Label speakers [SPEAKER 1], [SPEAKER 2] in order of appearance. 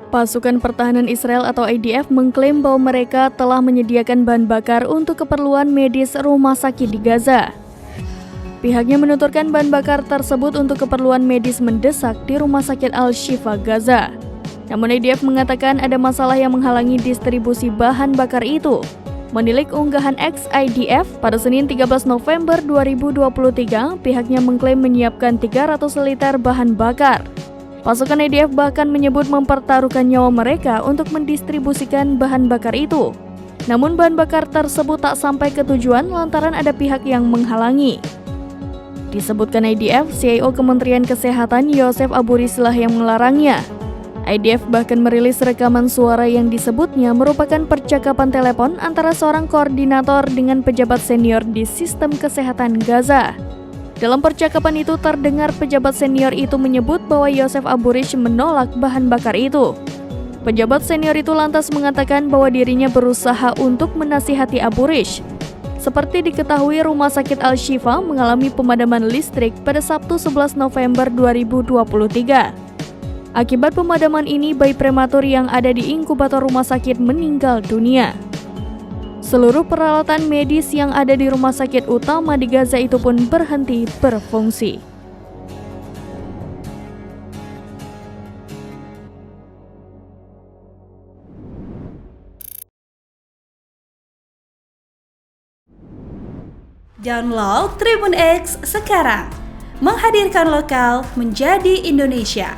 [SPEAKER 1] Pasukan Pertahanan Israel atau IDF mengklaim bahwa mereka telah menyediakan bahan bakar untuk keperluan medis rumah sakit di Gaza. Pihaknya menuturkan bahan bakar tersebut untuk keperluan medis mendesak di Rumah Sakit Al-Shifa, Gaza. Namun IDF mengatakan ada masalah yang menghalangi distribusi bahan bakar itu. Menilik unggahan X-IDF pada Senin 13 November 2023, pihaknya mengklaim menyiapkan 300 liter bahan bakar. Pasukan IDF bahkan menyebut mempertaruhkan nyawa mereka untuk mendistribusikan bahan bakar itu. Namun bahan bakar tersebut tak sampai ke tujuan lantaran ada pihak yang menghalangi. Disebutkan IDF, CIO Kementerian Kesehatan Yosef Aburis lah yang melarangnya. IDF bahkan merilis rekaman suara yang disebutnya merupakan percakapan telepon antara seorang koordinator dengan pejabat senior di sistem kesehatan Gaza. Dalam percakapan itu terdengar pejabat senior itu menyebut bahwa Yosef Aburis menolak bahan bakar itu. Pejabat senior itu lantas mengatakan bahwa dirinya berusaha untuk menasihati Aburis. Seperti diketahui, Rumah Sakit Al-Shifa mengalami pemadaman listrik pada Sabtu 11 November 2023. Akibat pemadaman ini, bayi prematur yang ada di inkubator rumah sakit meninggal dunia. Seluruh peralatan medis yang ada di rumah sakit utama di Gaza itu pun berhenti berfungsi.
[SPEAKER 2] Download Tribun X sekarang, menghadirkan lokal menjadi Indonesia.